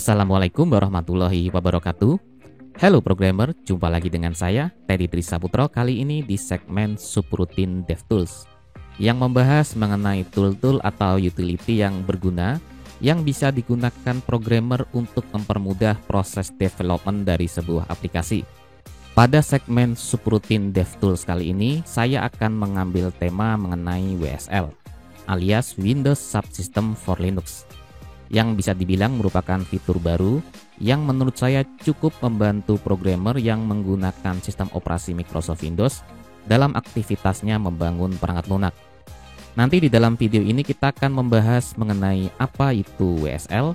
Assalamualaikum warahmatullahi wabarakatuh. Halo programmer, jumpa lagi dengan saya Teddy Trisaputro kali ini di segmen Subroutine DevTools yang membahas mengenai tool-tool atau utility yang berguna yang bisa digunakan programmer untuk mempermudah proses development dari sebuah aplikasi. Pada segmen Subroutine DevTools kali ini, saya akan mengambil tema mengenai WSL alias Windows Subsystem for Linux, yang bisa dibilang merupakan fitur baru yang menurut saya cukup membantu programmer yang menggunakan sistem operasi Microsoft Windows dalam aktivitasnya membangun perangkat lunak. Nanti di dalam video ini kita akan membahas mengenai apa itu WSL,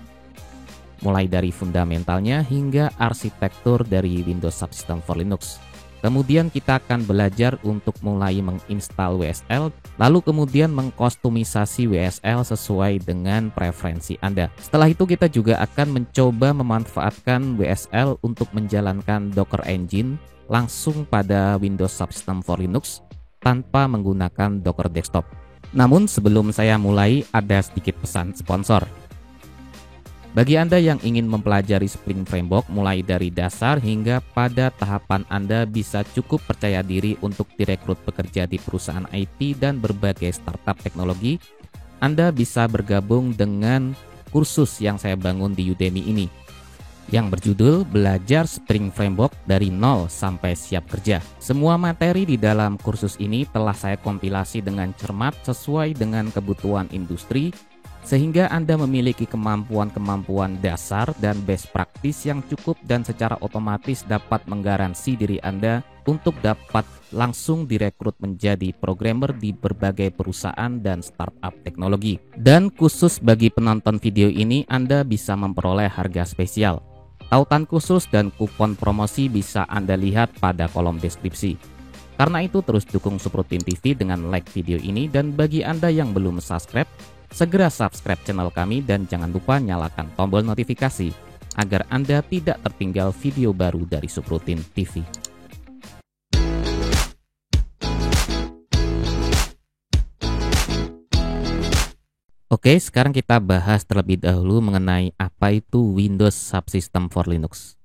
mulai dari fundamentalnya hingga arsitektur dari Windows Subsystem for Linux. Kemudian kita akan belajar untuk mulai menginstal WSL, lalu kemudian mengkostumisasi WSL sesuai dengan preferensi Anda. Setelah itu kita juga akan mencoba memanfaatkan WSL untuk menjalankan Docker Engine langsung pada Windows Subsystem for Linux tanpa menggunakan Docker Desktop. Namun sebelum saya mulai, ada sedikit pesan sponsor. Bagi Anda yang ingin mempelajari Spring Framework mulai dari dasar hingga pada tahapan Anda bisa cukup percaya diri untuk direkrut bekerja di perusahaan IT dan berbagai startup teknologi, Anda bisa bergabung dengan kursus yang saya bangun di Udemy ini, yang berjudul Belajar Spring Framework dari nol sampai siap kerja. Semua materi di dalam kursus ini telah saya kompilasi dengan cermat sesuai dengan kebutuhan industri, sehingga Anda memiliki kemampuan-kemampuan dasar dan best practice yang cukup dan secara otomatis dapat menggaransi diri Anda untuk dapat langsung direkrut menjadi programmer di berbagai perusahaan dan startup teknologi. Dan khusus bagi penonton video ini, Anda bisa memperoleh harga spesial. Tautan khusus dan kupon promosi bisa Anda lihat pada kolom deskripsi. Karena itu terus dukung Subroutine TV dengan like video ini, dan bagi Anda yang belum subscribe, segera subscribe channel kami dan jangan lupa nyalakan tombol notifikasi agar Anda tidak tertinggal video baru dari Subroutine TV. Oke, sekarang kita bahas terlebih dahulu mengenai apa itu Windows Subsystem for Linux.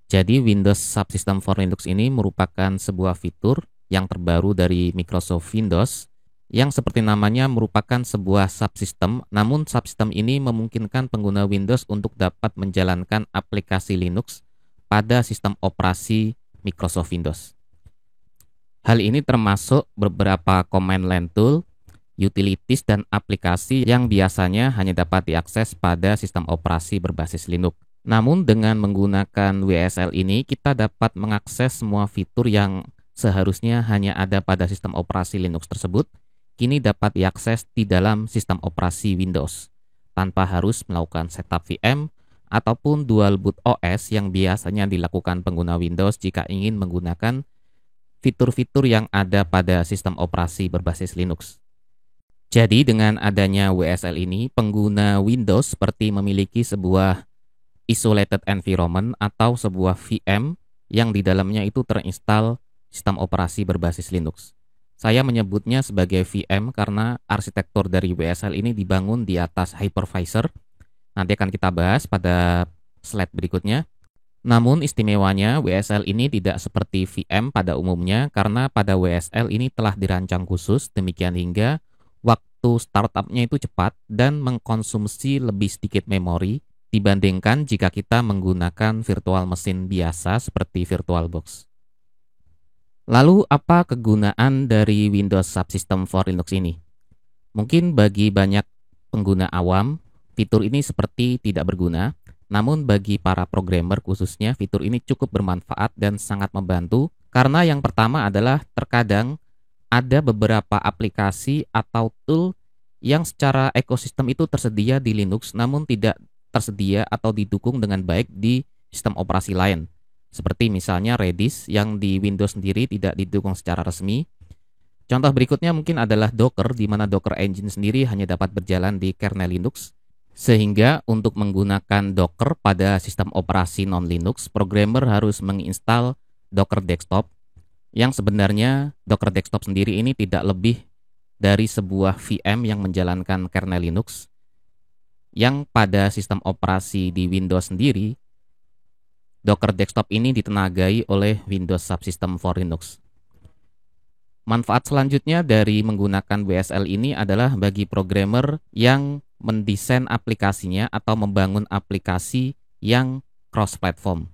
Jadi Windows Subsystem for Linux ini merupakan sebuah fitur yang terbaru dari Microsoft Windows yang seperti namanya merupakan sebuah subsistem, namun subsistem ini memungkinkan pengguna Windows untuk dapat menjalankan aplikasi Linux pada sistem operasi Microsoft Windows. Hal ini termasuk beberapa command line tool, utilities, dan aplikasi yang biasanya hanya dapat diakses pada sistem operasi berbasis Linux. Namun dengan menggunakan WSL ini, kita dapat mengakses semua fitur yang seharusnya hanya ada pada sistem operasi Linux tersebut, kini dapat diakses di dalam sistem operasi Windows tanpa harus melakukan setup VM ataupun dual boot OS yang biasanya dilakukan pengguna Windows jika ingin menggunakan fitur-fitur yang ada pada sistem operasi berbasis Linux. Jadi dengan adanya WSL ini, pengguna Windows seperti memiliki sebuah isolated environment atau sebuah VM yang di dalamnya itu terinstall sistem operasi berbasis Linux. Saya menyebutnya sebagai VM karena arsitektur dari WSL ini dibangun di atas hypervisor. Nanti akan kita bahas pada slide berikutnya. Namun istimewanya WSL ini tidak seperti VM pada umumnya karena pada WSL ini telah dirancang khusus demikian hingga waktu startupnya itu cepat dan mengkonsumsi lebih sedikit memori dibandingkan jika kita menggunakan virtual machine biasa seperti VirtualBox. Lalu apa kegunaan dari Windows Subsystem for Linux ini? Mungkin bagi banyak pengguna awam, fitur ini seperti tidak berguna, namun bagi para programmer khususnya fitur ini cukup bermanfaat dan sangat membantu karena yang pertama adalah terkadang ada beberapa aplikasi atau tool yang secara ekosistem itu tersedia di Linux namun tidak tersedia atau didukung dengan baik di sistem operasi lain. Seperti misalnya Redis yang di Windows sendiri tidak didukung secara resmi. Contoh berikutnya mungkin adalah Docker, di mana Docker Engine sendiri hanya dapat berjalan di kernel Linux. Sehingga untuk menggunakan Docker pada sistem operasi non-Linux, programmer harus menginstal Docker Desktop, yang sebenarnya Docker Desktop sendiri ini tidak lebih dari sebuah VM yang menjalankan kernel Linux. yang pada sistem operasi di Windows sendiri, Docker Desktop ini ditenagai oleh Windows Subsystem for Linux. Manfaat selanjutnya dari menggunakan WSL ini adalah bagi programmer yang mendesain aplikasinya atau membangun aplikasi yang cross-platform,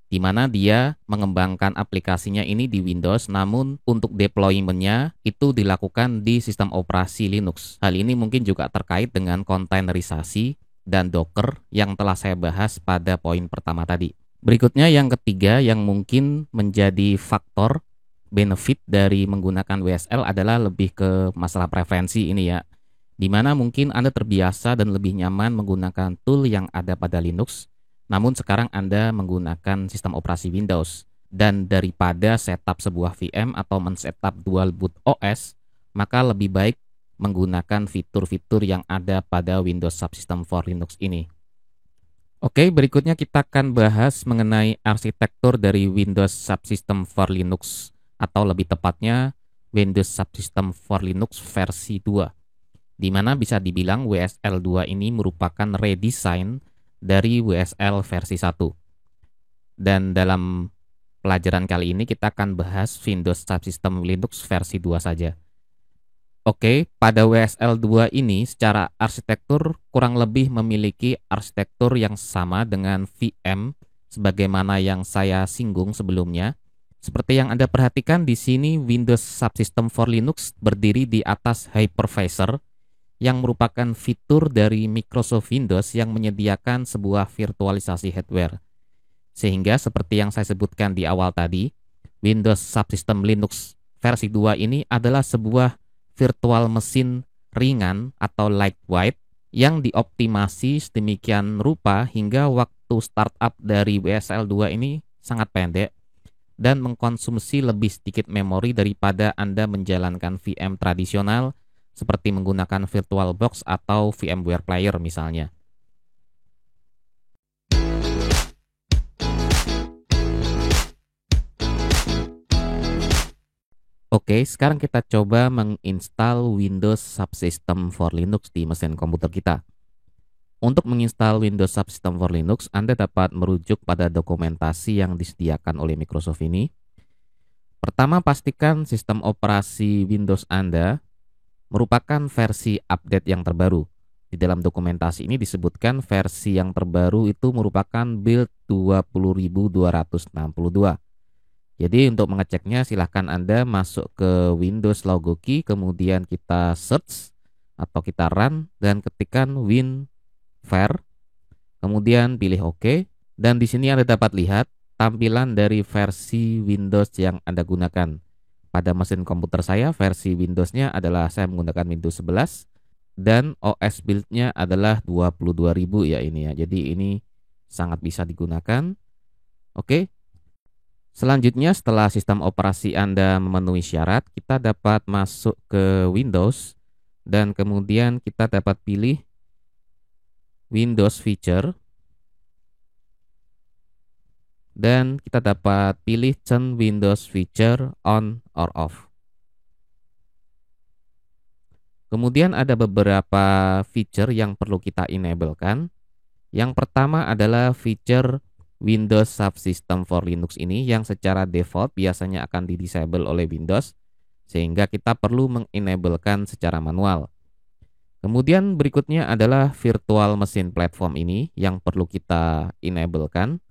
di mana dia mengembangkan aplikasinya ini di Windows, namun untuk deployment-nya itu dilakukan di sistem operasi Linux. Hal ini mungkin juga terkait dengan containerisasi dan Docker yang telah saya bahas pada poin pertama tadi. Berikutnya yang ketiga yang mungkin menjadi faktor benefit dari menggunakan WSL adalah lebih ke masalah preferensi ini ya. Di mana mungkin Anda terbiasa dan lebih nyaman menggunakan tool yang ada pada Linux, namun sekarang Anda menggunakan sistem operasi Windows. Dan daripada setup sebuah VM atau men-setup dual boot OS, maka lebih baik menggunakan fitur-fitur yang ada pada Windows Subsystem for Linux ini. Oke, berikutnya kita akan bahas mengenai arsitektur dari Windows Subsystem for Linux, atau lebih tepatnya Windows Subsystem for Linux versi 2, di mana bisa dibilang WSL 2 ini merupakan redesign dari WSL versi 1. Dan dalam pelajaran kali ini kita akan bahas Windows Subsystem Linux versi 2 saja. Oke, pada WSL 2 ini secara arsitektur kurang lebih memiliki arsitektur yang sama dengan VM sebagaimana yang saya singgung sebelumnya. Seperti yang Anda perhatikan di sini, Windows Subsystem for Linux berdiri di atas hypervisor yang merupakan fitur dari Microsoft Windows yang menyediakan sebuah virtualisasi hardware. Sehingga seperti yang saya sebutkan di awal tadi, Windows Subsystem Linux versi 2 ini adalah sebuah virtual mesin ringan atau lightweight yang dioptimasi sedemikian rupa hingga waktu startup dari WSL 2 ini sangat pendek dan mengkonsumsi lebih sedikit memori daripada Anda menjalankan VM tradisional seperti menggunakan VirtualBox atau VMware Player misalnya. Oke, sekarang kita coba menginstal Windows Subsystem for Linux di mesin komputer kita. Untuk menginstal Windows Subsystem for Linux, Anda dapat merujuk pada dokumentasi yang disediakan oleh Microsoft ini. Pertama, pastikan sistem operasi Windows Anda merupakan versi update yang terbaru. Di dalam dokumentasi ini disebutkan versi yang terbaru itu merupakan build 20.262. Jadi untuk mengeceknya silahkan Anda masuk ke Windows Logo Key, kemudian kita search atau kita run dan ketikkan WinVer, kemudian pilih OK, dan di sini Anda dapat lihat tampilan dari versi Windows yang Anda gunakan. Pada mesin komputer saya versi Windows-nya adalah saya menggunakan Windows 11 dan OS build-nya adalah 22.000 ya ini ya. Jadi ini sangat bisa digunakan. Oke. Selanjutnya setelah sistem operasi Anda memenuhi syarat, kita dapat masuk ke Windows dan kemudian kita dapat pilih Windows Feature dan kita dapat pilih Turn Windows Feature On or Off. Kemudian ada beberapa feature yang perlu kita enablekan. Yang pertama adalah feature Windows Subsystem for Linux ini yang secara default biasanya akan di-disable oleh Windows, sehingga kita perlu mengenablekan secara manual. Kemudian berikutnya adalah virtual machine platform ini yang perlu kita enablekan.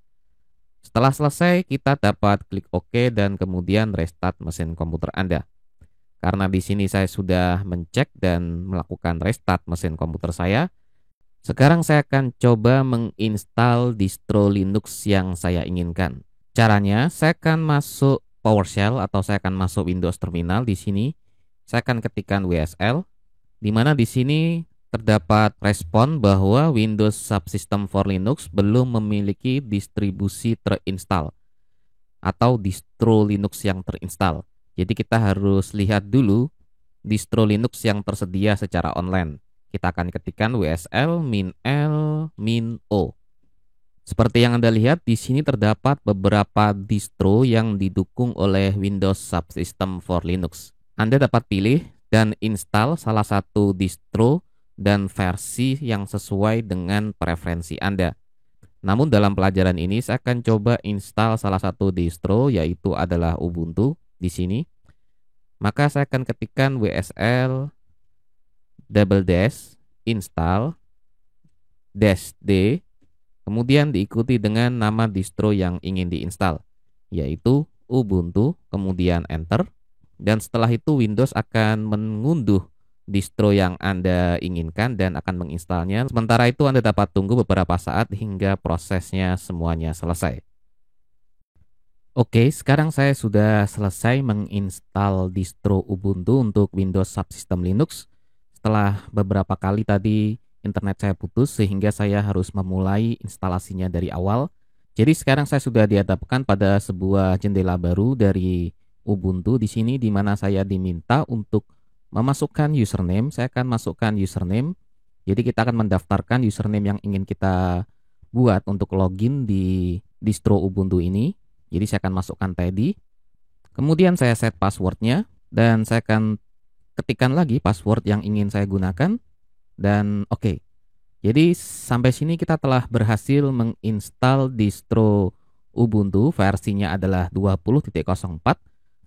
Setelah selesai, kita dapat klik OK dan kemudian restart mesin komputer Anda. Karena di sini saya sudah mencek dan melakukan restart mesin komputer saya, sekarang saya akan coba menginstal distro Linux yang saya inginkan. Caranya, saya akan masuk PowerShell atau saya akan masuk Windows Terminal di sini. Saya akan ketikkan WSL, di mana di sini terdapat respon bahwa Windows Subsystem for Linux belum memiliki distribusi terinstall atau distro Linux yang terinstall. Jadi kita harus lihat dulu distro Linux yang tersedia secara online. Kita akan ketikkan WSL -L -O. Seperti yang Anda lihat di sini terdapat beberapa distro yang didukung oleh Windows Subsystem for Linux. Anda dapat pilih dan install salah satu distro dan versi yang sesuai dengan preferensi Anda. Namun dalam pelajaran ini saya akan coba install salah satu distro, yaitu adalah Ubuntu di sini. Maka saya akan ketikkan WSL double dash install dash D, kemudian diikuti dengan nama distro yang ingin diinstal, yaitu Ubuntu, kemudian enter. Dan setelah itu Windows akan mengunduh distro yang Anda inginkan dan akan menginstalnya. Sementara itu Anda dapat tunggu beberapa saat hingga prosesnya semuanya selesai. Oke, sekarang saya sudah selesai menginstal distro Ubuntu untuk Windows Subsystem Linux. Setelah beberapa kali tadi internet saya putus sehingga saya harus memulai instalasinya dari awal. Jadi sekarang saya sudah dihadapkan pada sebuah jendela baru dari Ubuntu di sini, di mana saya diminta untuk memasukkan username. Saya akan masukkan username. Jadi kita akan mendaftarkan username yang ingin kita buat untuk login di distro Ubuntu ini. Jadi saya akan masukkan tadi. Kemudian saya set passwordnya dan saya akan ketikkan lagi password yang ingin saya gunakan. Dan oke. Jadi sampai sini kita telah berhasil menginstal distro Ubuntu, versinya adalah 20.04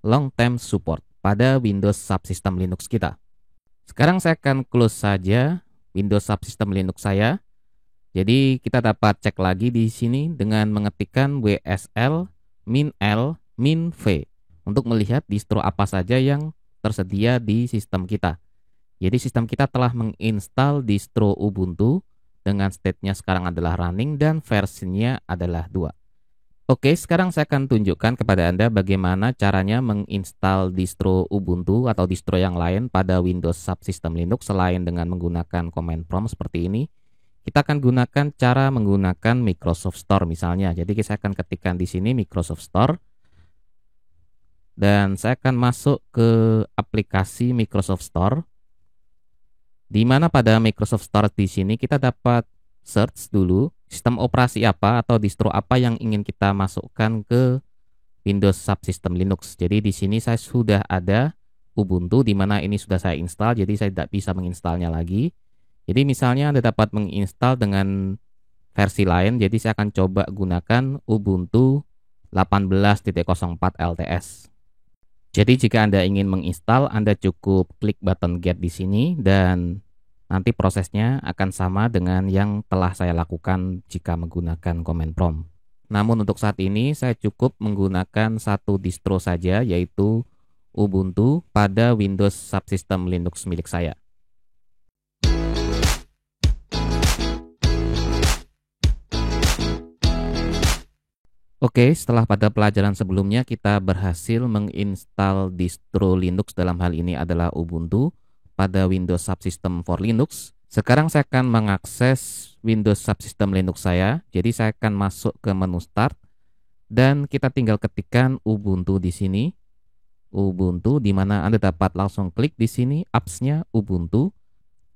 long term support pada Windows Subsystem Linux kita. Sekarang saya akan close saja Windows Subsystem Linux saya. Jadi kita dapat cek lagi di sini dengan mengetikkan WSL -L -V untuk melihat distro apa saja yang tersedia di sistem kita. Jadi sistem kita telah menginstal distro Ubuntu dengan state-nya sekarang adalah running dan versinya adalah 2. Oke, sekarang saya akan tunjukkan kepada Anda bagaimana caranya menginstal distro Ubuntu atau distro yang lain pada Windows Subsystem Linux selain dengan menggunakan command prompt seperti ini. Kita akan gunakan cara menggunakan Microsoft Store misalnya. Jadi saya akan ketikkan di sini Microsoft Store. Dan saya akan masuk ke aplikasi Microsoft Store. Di mana pada Microsoft Store di sini kita dapat search dulu sistem operasi apa atau distro apa yang ingin kita masukkan ke Windows Subsystem Linux. Jadi di sini saya sudah ada Ubuntu di mana ini sudah saya install, jadi saya tidak bisa menginstalnya lagi. Jadi misalnya Anda dapat menginstal dengan versi lain, jadi saya akan coba gunakan Ubuntu 18.04 LTS. Jadi jika Anda ingin menginstal, Anda cukup klik button get di sini dan nanti prosesnya akan sama dengan yang telah saya lakukan jika menggunakan command prompt. Namun untuk saat ini saya cukup menggunakan satu distro saja, yaitu Ubuntu pada Windows Subsystem Linux milik saya. Oke, setelah pada pelajaran sebelumnya kita berhasil menginstal distro Linux, dalam hal ini adalah Ubuntu, pada Windows Subsystem for Linux. Sekarang saya akan mengakses Windows Subsystem Linux saya. Jadi saya akan masuk ke menu Start dan kita tinggal ketikkan Ubuntu di sini. Ubuntu, di mana Anda dapat langsung klik di sini apps-nya Ubuntu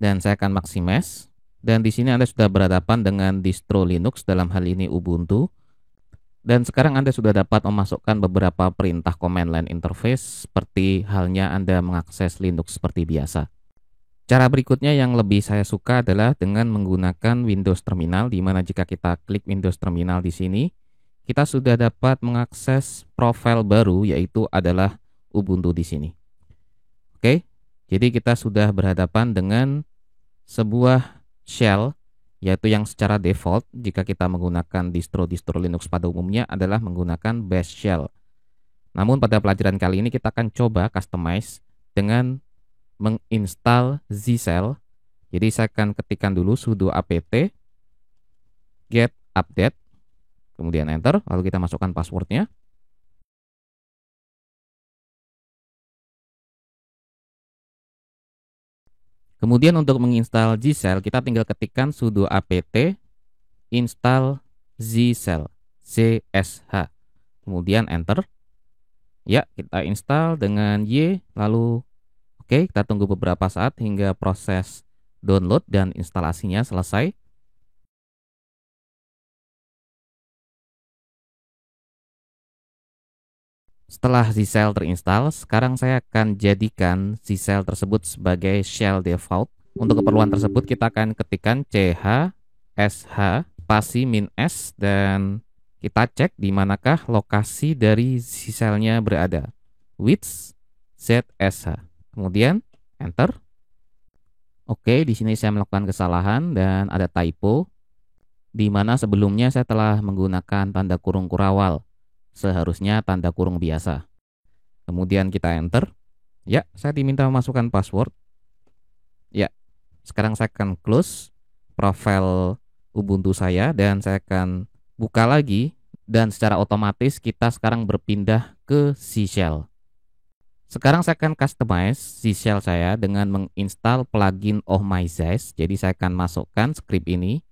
dan saya akan maximize. Dan di sini Anda sudah berhadapan dengan distro Linux, dalam hal ini Ubuntu. Dan sekarang Anda sudah dapat memasukkan beberapa perintah command line interface seperti halnya Anda mengakses Linux seperti biasa. Cara berikutnya yang lebih saya suka adalah dengan menggunakan Windows Terminal, di mana jika kita klik Windows Terminal di sini, kita sudah dapat mengakses profil baru, yaitu adalah Ubuntu di sini. Oke, jadi kita sudah berhadapan dengan sebuah shell, yaitu yang secara default jika kita menggunakan distro-distro Linux pada umumnya adalah menggunakan bash shell. Namun pada pelajaran kali ini kita akan coba customize dengan menginstal zshell. Jadi saya akan ketikkan dulu sudo apt get update, kemudian enter, lalu kita masukkan passwordnya. Kemudian untuk menginstal zshell kita tinggal ketikkan sudo apt install zshell, ZSH. Kemudian enter. Ya, kita install dengan Y, lalu oke, kita tunggu beberapa saat hingga proses download dan instalasinya selesai. Setelah zshell terinstall, sekarang saya akan jadikan zshell tersebut sebagai shell default. Untuk keperluan tersebut kita akan ketikkan ch sh spasi min s dan kita cek di manakah lokasi dari si selnya berada. Width zsh. Kemudian enter. Oke, di sini saya melakukan kesalahan dan ada typo di mana sebelumnya saya telah menggunakan tanda kurung kurawal. Seharusnya tanda kurung biasa. Kemudian kita enter. Ya, saya diminta memasukkan password. Ya, sekarang saya akan close profil Ubuntu saya dan saya akan buka lagi dan secara otomatis kita sekarang berpindah ke C Shell. Sekarang saya akan customize C Shell saya dengan menginstal plugin Oh My Zest. Jadi saya akan masukkan script ini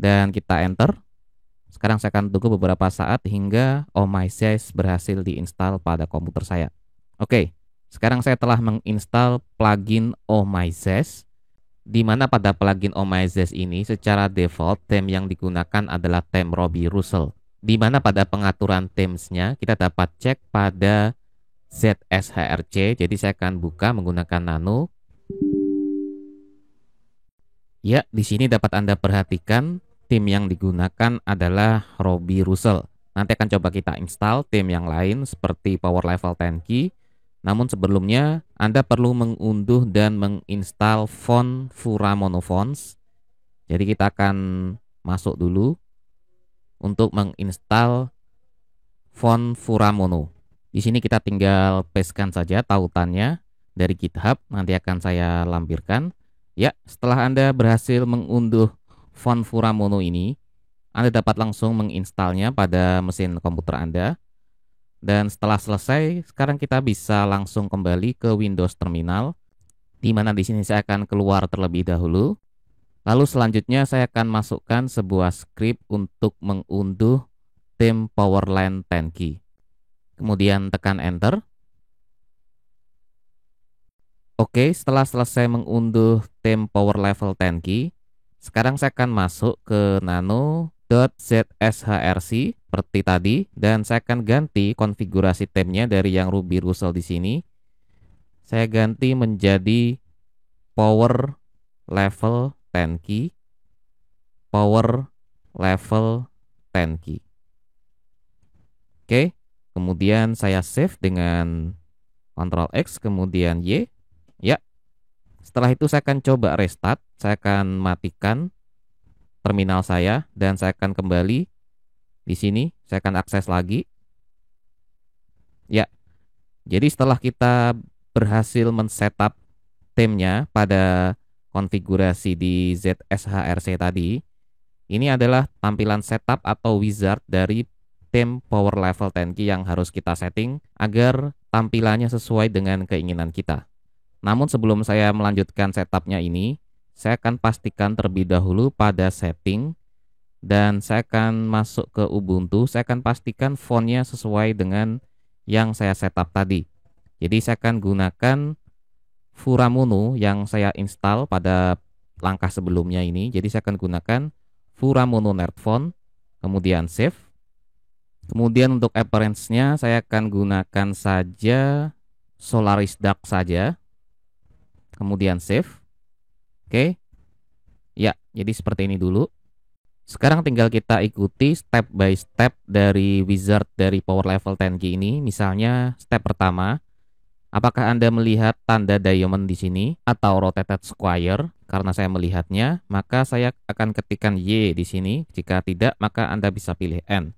dan kita enter. Sekarang saya akan tunggu beberapa saat hingga Oh My Zest berhasil diinstal pada komputer saya. Oke, sekarang saya telah menginstal plugin Oh My Zest, di mana pada plugin Oh My Zest ini secara default theme yang digunakan adalah theme Robbie Russell. Di mana pada pengaturan themesnya kita dapat cek pada ZSHRC. Jadi saya akan buka menggunakan nano. Ya, di sini dapat Anda perhatikan theme yang digunakan adalah Robbie Russell. Nanti akan coba kita install theme yang lain seperti Power Level 10 Key. Namun sebelumnya Anda perlu mengunduh dan menginstal font Fura Mono Fonts. Jadi kita akan masuk dulu untuk menginstal font Fura Mono. Di sini kita tinggal pastekan saja tautannya dari GitHub, nanti akan saya lampirkan. Ya, setelah Anda berhasil mengunduh font Fura Mono ini, Anda dapat langsung menginstalnya pada mesin komputer Anda. Dan setelah selesai, sekarang kita bisa langsung kembali ke Windows Terminal, di mana di sini saya akan keluar terlebih dahulu. Lalu selanjutnya saya akan masukkan sebuah script untuk mengunduh theme Powerline 10 Key. Kemudian tekan enter. Oke, setelah selesai mengunduh theme Power Level 10 Key, sekarang saya akan masuk ke nano.zshrc seperti tadi dan saya akan ganti konfigurasi themenya dari yang Robbie Russell di sini. Saya ganti menjadi Power Level 10 Key. Power Level 10 Key. Oke. Kemudian saya save dengan Ctrl X, kemudian Y. Ya. Setelah itu saya akan coba restart. Saya akan matikan terminal saya dan saya akan kembali di sini. Saya akan akses lagi. Ya. Jadi setelah kita berhasil men-setup theme-nya pada konfigurasi di ZSHRC tadi, ini adalah tampilan setup atau wizard dari theme Power Level 10 Key yang harus kita setting agar tampilannya sesuai dengan keinginan kita. Namun sebelum saya melanjutkan setupnya ini, saya akan pastikan terlebih dahulu pada setting dan saya akan masuk ke Ubuntu. Saya akan pastikan fontnya sesuai dengan yang saya setup tadi. Jadi saya akan gunakan Fura Mono yang saya install pada langkah sebelumnya ini. Jadi saya akan gunakan Fura Mono Nerd Font, kemudian save. Kemudian untuk appearance-nya saya akan gunakan saja Solaris Dark saja. Kemudian save. Oke. Ya, jadi seperti ini dulu. Sekarang tinggal kita ikuti step by step dari wizard dari Power Level 10 Key ini. Misalnya step pertama, apakah Anda melihat tanda diamond di sini atau rotated square? Karena saya melihatnya, maka saya akan ketikkan Y di sini. Jika tidak, maka Anda bisa pilih N.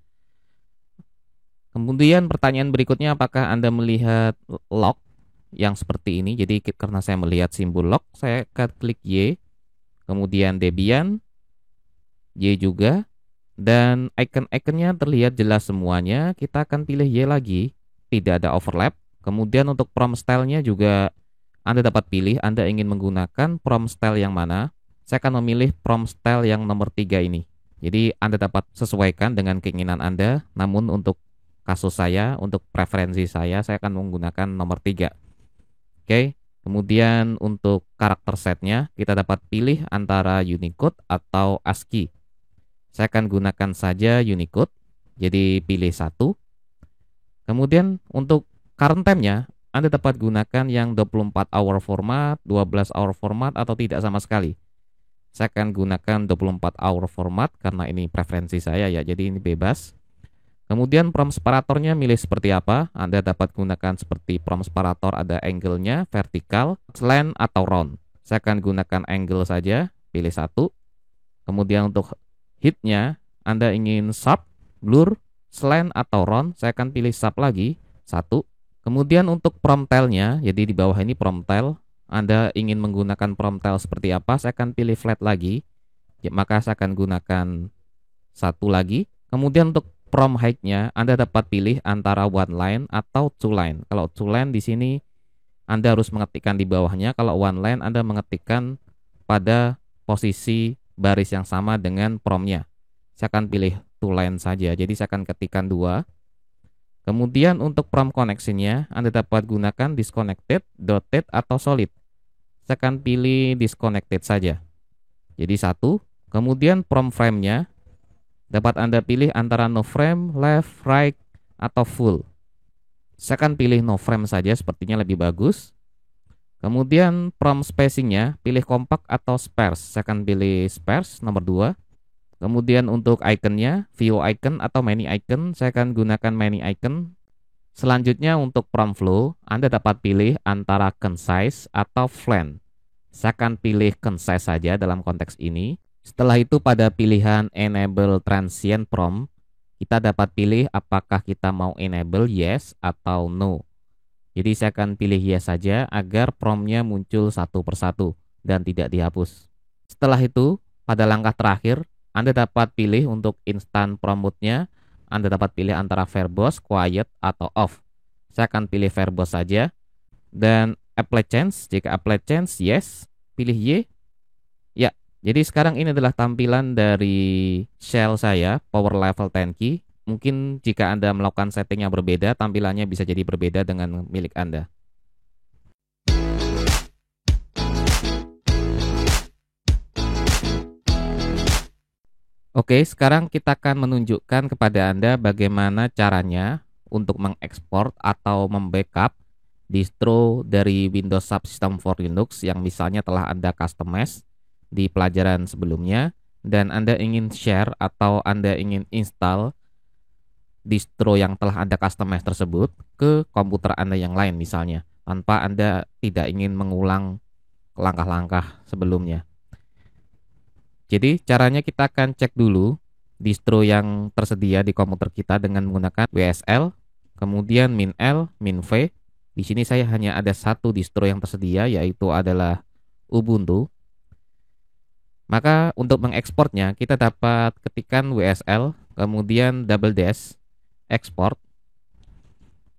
Kemudian pertanyaan berikutnya, apakah Anda melihat lock yang seperti ini? Jadi karena saya melihat simbol lock, saya akan klik Y. Kemudian Debian, Y juga. Dan icon-iconnya terlihat jelas semuanya. Kita akan pilih Y lagi, tidak ada overlap. Kemudian untuk prompt style-nya juga Anda dapat pilih Anda ingin menggunakan prompt style yang mana. Saya akan memilih prompt style yang nomor 3 ini. Jadi Anda dapat sesuaikan dengan keinginan Anda. Namun untuk kasus saya, untuk preferensi saya akan menggunakan nomor 3. Oke, kemudian untuk karakter setnya, kita dapat pilih antara Unicode atau ASCII. Saya akan gunakan saja Unicode, jadi pilih 1. Kemudian untuk current time-nya, Anda dapat gunakan yang 24 hour format, 12 hour format, atau tidak sama sekali. Saya akan gunakan 24 hour format karena ini preferensi saya ya, jadi ini bebas. Kemudian prompt separatornya milih seperti apa. Anda dapat gunakan seperti prompt separator, ada angle-nya, vertikal, slant, atau round. Saya akan gunakan angle saja, pilih satu. Kemudian untuk hit-nya, Anda ingin sub, blur, slant, atau round. Saya akan pilih sub lagi, satu. Kemudian untuk prompt tail-nya, jadi di bawah ini prompt tail, Anda ingin menggunakan prompt tail seperti apa, saya akan pilih flat lagi, ya, maka saya akan gunakan satu lagi. Kemudian untuk prompt height-nya, Anda dapat pilih antara one line atau two line. Kalau two line di sini Anda harus mengetikkan di bawahnya, kalau one line Anda mengetikkan pada posisi baris yang sama dengan prompt-nya. Saya akan pilih two line saja, jadi saya akan ketikkan 2. Kemudian untuk prompt connection-nya, Anda dapat gunakan disconnected, dotted, atau solid. Saya akan pilih disconnected saja. Jadi 1. Kemudian prompt frame-nya, dapat Anda pilih antara no frame, left, right, atau full. Saya akan pilih no frame saja, sepertinya lebih bagus. Kemudian prompt spacing-nya, pilih compact atau sparse. Saya akan pilih sparse, nomor 2. Kemudian untuk icon-nya, view icon atau many icon, saya akan gunakan many icon. Selanjutnya untuk prompt flow, Anda dapat pilih antara concise atau flat. Saya akan pilih concise saja dalam konteks ini. Setelah itu pada pilihan enable transient prompt, kita dapat pilih apakah kita mau enable yes atau no. Jadi saya akan pilih yes saja agar promptnya muncul satu persatu dan tidak dihapus. Setelah itu, pada langkah terakhir, Anda dapat pilih untuk instant prompt mode-nya. Anda dapat pilih antara verbose, quiet, atau off. Saya akan pilih verbose saja. Dan apply change, jika apply change yes, pilih Y. Ya, jadi sekarang ini adalah tampilan dari shell saya, power level 10 key. Mungkin jika Anda melakukan setting yang berbeda, tampilannya bisa jadi berbeda dengan milik Anda. Oke, sekarang kita akan menunjukkan kepada Anda bagaimana caranya untuk mengekspor atau membackup distro dari Windows Subsystem for Linux yang misalnya telah Anda customize di pelajaran sebelumnya dan Anda ingin share atau Anda ingin install distro yang telah Anda customize tersebut ke komputer Anda yang lain misalnya, tanpa Anda tidak ingin mengulang langkah-langkah sebelumnya. Jadi caranya kita akan cek dulu distro yang tersedia di komputer kita dengan menggunakan WSL, kemudian -L, -V. Di sini saya hanya ada satu distro yang tersedia, yaitu adalah Ubuntu. Maka untuk mengekspornya kita dapat ketikkan WSL, kemudian double dash, export,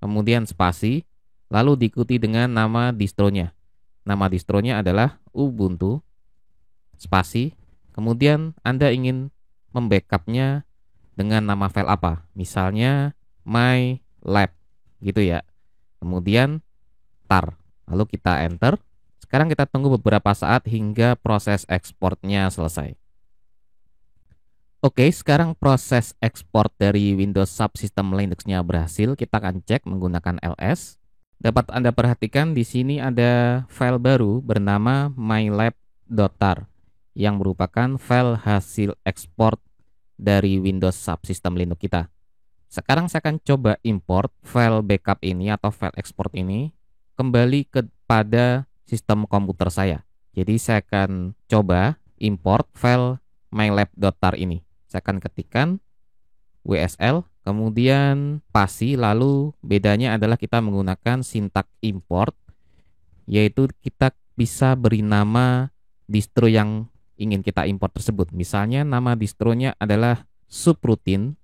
kemudian spasi, lalu diikuti dengan nama distronya. Nama distronya adalah Ubuntu, spasi. Kemudian Anda ingin membackupnya dengan nama file apa? Misalnya my lab gitu ya. Kemudian tar. Lalu kita enter. Sekarang kita tunggu beberapa saat hingga proses ekspornya selesai. Oke, sekarang proses ekspor dari Windows Subsystem Linux-nya berhasil. Kita akan cek menggunakan ls. Dapat Anda perhatikan di sini ada file baru bernama mylab.tar. Yang merupakan file hasil ekspor dari Windows Subsystem Linux kita. Sekarang saya akan coba import file backup ini atau file ekspor ini kembali kepada sistem komputer saya. Jadi saya akan coba import file mylab.tar ini. Saya akan ketikkan WSL, kemudian spasi, lalu bedanya adalah kita menggunakan sintak import, yaitu kita bisa beri nama distro yang ingin kita import tersebut. Misalnya nama distronya adalah subroutine.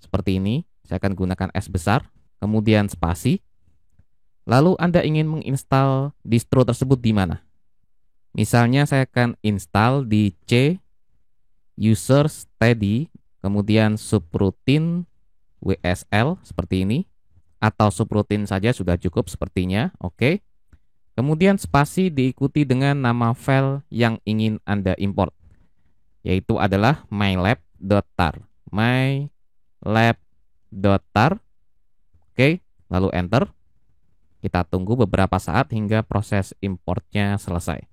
Seperti ini. Saya akan gunakan S besar, kemudian spasi. Lalu Anda ingin menginstal distro tersebut di mana? Misalnya saya akan install di C user steady, kemudian subroutine WSL seperti ini, atau subroutine saja sudah cukup sepertinya. Oke. Kemudian spasi diikuti dengan nama file yang ingin Anda import, yaitu adalah mylab.tar. Mylab.tar. Oke, lalu enter. Kita tunggu beberapa saat hingga proses importnya selesai.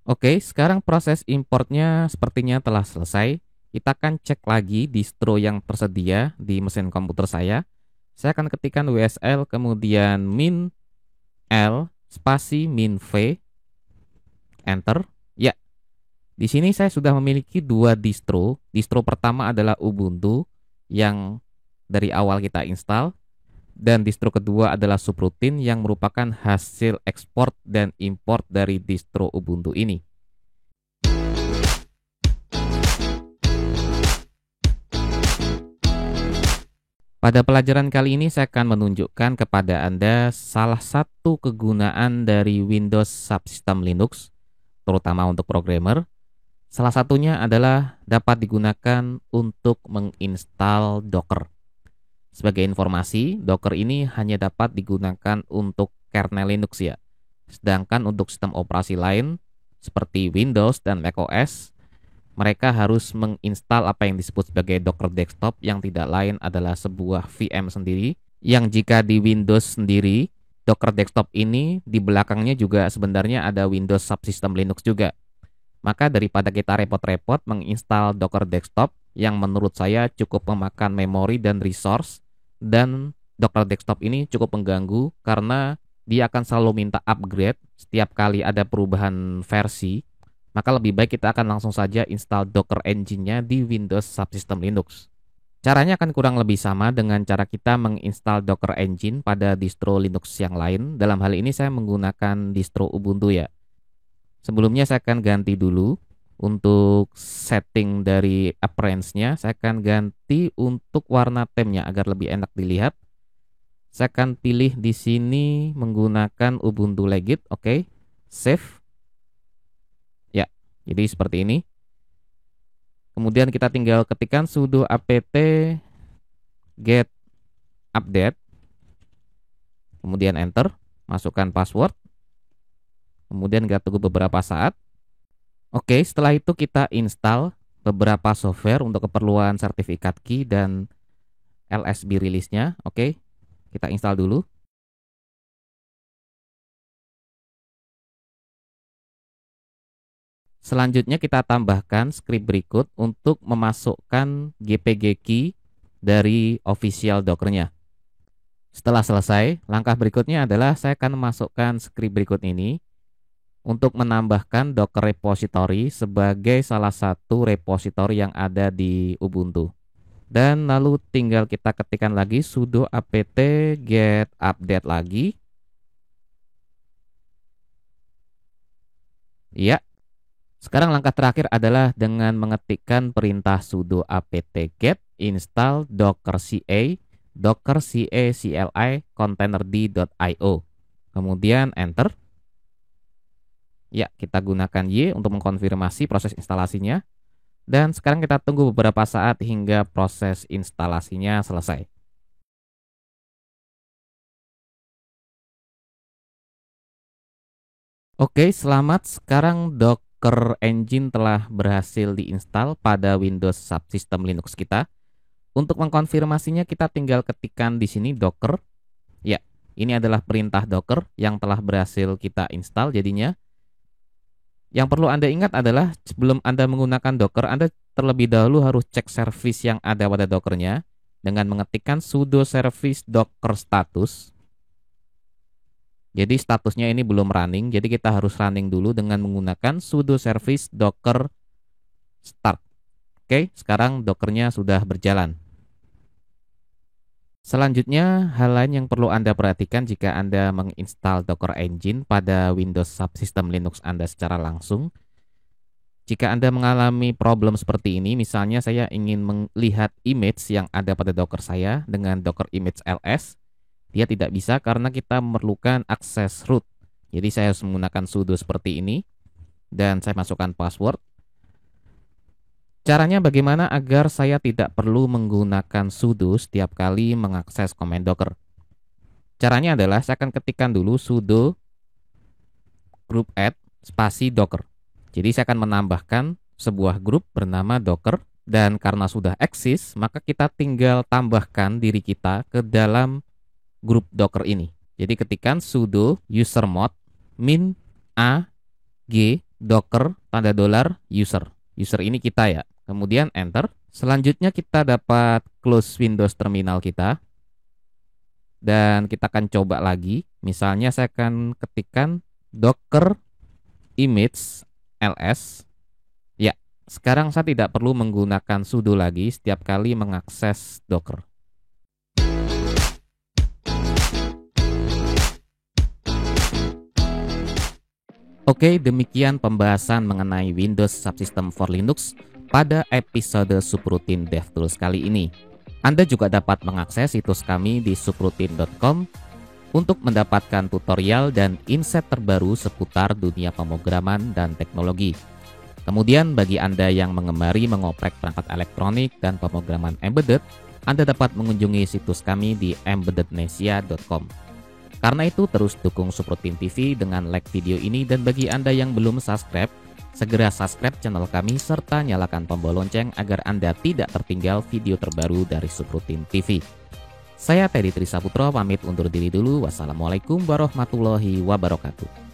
Oke, sekarang proses importnya sepertinya telah selesai. Kita akan cek lagi distro yang tersedia di mesin komputer saya. Saya akan ketikkan WSL kemudian min L spasi min V, enter. Ya, di sini saya sudah memiliki dua distro. Distro pertama adalah Ubuntu yang dari awal kita install. Dan distro kedua adalah subroutine yang merupakan hasil ekspor dan import dari distro Ubuntu ini. Pada pelajaran kali ini saya akan menunjukkan kepada Anda salah satu kegunaan dari Windows Subsystem Linux, terutama untuk programmer. Salah satunya adalah dapat digunakan untuk menginstal Docker. Sebagai informasi, Docker ini hanya dapat digunakan untuk kernel Linux ya. Sedangkan untuk sistem operasi lain seperti Windows dan macOS, mereka harus menginstal apa yang disebut sebagai Docker Desktop yang tidak lain adalah sebuah VM sendiri yang jika di Windows sendiri, Docker Desktop ini di belakangnya juga sebenarnya ada Windows Subsystem Linux juga. Maka daripada kita repot-repot menginstal Docker Desktop yang menurut saya cukup memakan memori dan resource, dan Docker Desktop ini cukup mengganggu karena dia akan selalu minta upgrade setiap kali ada perubahan versi, maka lebih baik kita akan langsung saja install Docker Engine-nya di Windows Subsystem Linux. Caranya akan kurang lebih sama dengan cara kita menginstal Docker Engine pada distro Linux yang lain. Dalam hal ini saya menggunakan distro Ubuntu ya. Sebelumnya saya akan ganti dulu untuk setting dari appearance-nya. Saya akan ganti untuk warna temnya agar lebih enak dilihat. Saya akan pilih di sini menggunakan Ubuntu Legit. Oke, save. Ya, jadi seperti ini. Kemudian kita tinggal ketikkan sudo apt get update. Kemudian enter, masukkan password. Kemudian kita tunggu beberapa saat. Oke, setelah itu kita install beberapa software untuk keperluan sertifikat key dan LSB release-nya. Oke, kita install dulu. Selanjutnya kita tambahkan script berikut untuk memasukkan GPG key dari official Docker-nya. Setelah selesai, langkah berikutnya adalah saya akan memasukkan script berikut ini untuk menambahkan Docker repository sebagai salah satu repository yang ada di Ubuntu. Dan lalu tinggal kita ketikkan lagi sudo apt get update lagi. Ya. Sekarang langkah terakhir adalah dengan mengetikkan perintah sudo apt get install docker ca cli containerd.io. Kemudian enter. Ya, kita gunakan Y untuk mengkonfirmasi proses instalasinya. Dan sekarang kita tunggu beberapa saat hingga proses instalasinya selesai. Oke, selamat. Sekarang Docker Engine telah berhasil diinstal pada Windows Subsystem Linux kita. Untuk mengkonfirmasinya kita tinggal ketikkan di sini Docker. Ya, ini adalah perintah Docker yang telah berhasil kita install jadinya. Yang perlu Anda ingat adalah sebelum Anda menggunakan Docker, Anda terlebih dahulu harus cek service yang ada pada Docker-nya dengan mengetikkan sudo service docker status. Jadi statusnya ini belum running, jadi kita harus running dulu dengan menggunakan sudo service docker start. Oke, sekarang Docker-nya sudah berjalan. Selanjutnya, hal lain yang perlu Anda perhatikan jika Anda menginstal Docker Engine pada Windows Subsystem Linux Anda secara langsung. Jika Anda mengalami problem seperti ini, misalnya saya ingin melihat image yang ada pada Docker saya dengan Docker image ls, dia tidak bisa karena kita memerlukan akses root. Jadi saya harus menggunakan sudo seperti ini, dan saya masukkan password. Caranya bagaimana agar saya tidak perlu menggunakan sudo setiap kali mengakses command Docker? Caranya adalah saya akan ketikkan dulu sudo group add spasi Docker. Jadi saya akan menambahkan sebuah grup bernama Docker, dan karena sudah eksis, maka kita tinggal tambahkan diri kita ke dalam grup Docker ini. Jadi ketikkan sudo usermod min a g docker tanda dolar user. User ini kita ya. Kemudian enter. Selanjutnya kita dapat close Windows terminal kita. Dan kita akan coba lagi. Misalnya saya akan ketikkan docker image ls. Ya, sekarang saya tidak perlu menggunakan sudo lagi setiap kali mengakses Docker. Oke, demikian pembahasan mengenai Windows Subsystem for Linux pada episode Subroutine DevTools kali ini. Anda juga dapat mengakses situs kami di subroutine.com untuk mendapatkan tutorial dan insight terbaru seputar dunia pemrograman dan teknologi. Kemudian bagi Anda yang mengemari mengoprek perangkat elektronik dan pemrograman embedded, Anda dapat mengunjungi situs kami di embeddednesia.com. Karena itu terus dukung Subroutine TV dengan like video ini, dan bagi Anda yang belum subscribe, segera subscribe channel kami serta nyalakan tombol lonceng agar Anda tidak tertinggal video terbaru dari Subroutine TV. Saya Teddy Trisaputro pamit undur diri dulu. Wassalamualaikum warahmatullahi wabarakatuh.